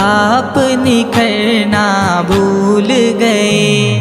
آپ نکھرنا بھول گئے۔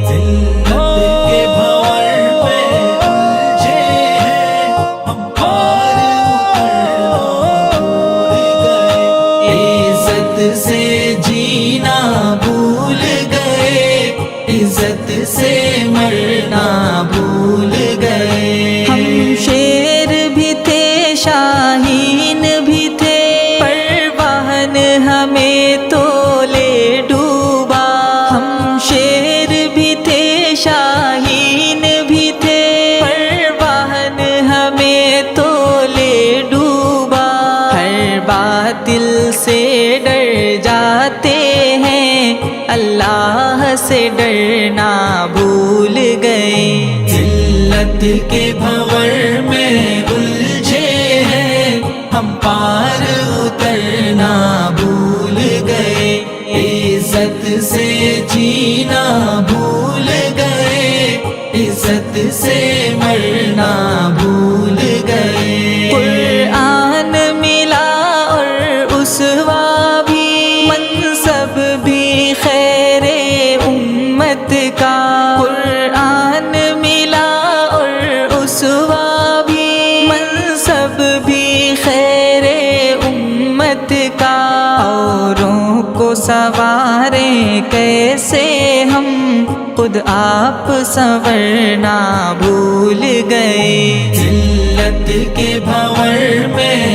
عزت سے مرنا بھول گئے۔ ہم شیر بھی تھے شاہین بھی تھے، پروان ہمیں تو لے ڈوبا۔ ہم شیر بھی تھے شاہین بھی تھے، پروان ہمیں تو لے ڈوبا۔ ہر باطل سے ڈر جاتے ہیں، اللہ سے ڈرنا بھول گئے۔ ذلت کے بھنور میں الجھے ہیں، ہم پار اترنا بھول گئے۔ عزت سے جینا بھول گئے، عزت سے مرنا بھول گئے۔ قرآن ملا اور اسوہ بھی، منصب بھی خیر امت کا۔ قرآن ملا اور اسوہ بھی، منصب بھی خیر امت کا۔ اوروں کو سنواریں کیسے ہم، خود آپ سنورنا بھول گئے۔ ذلت کے بھنور میں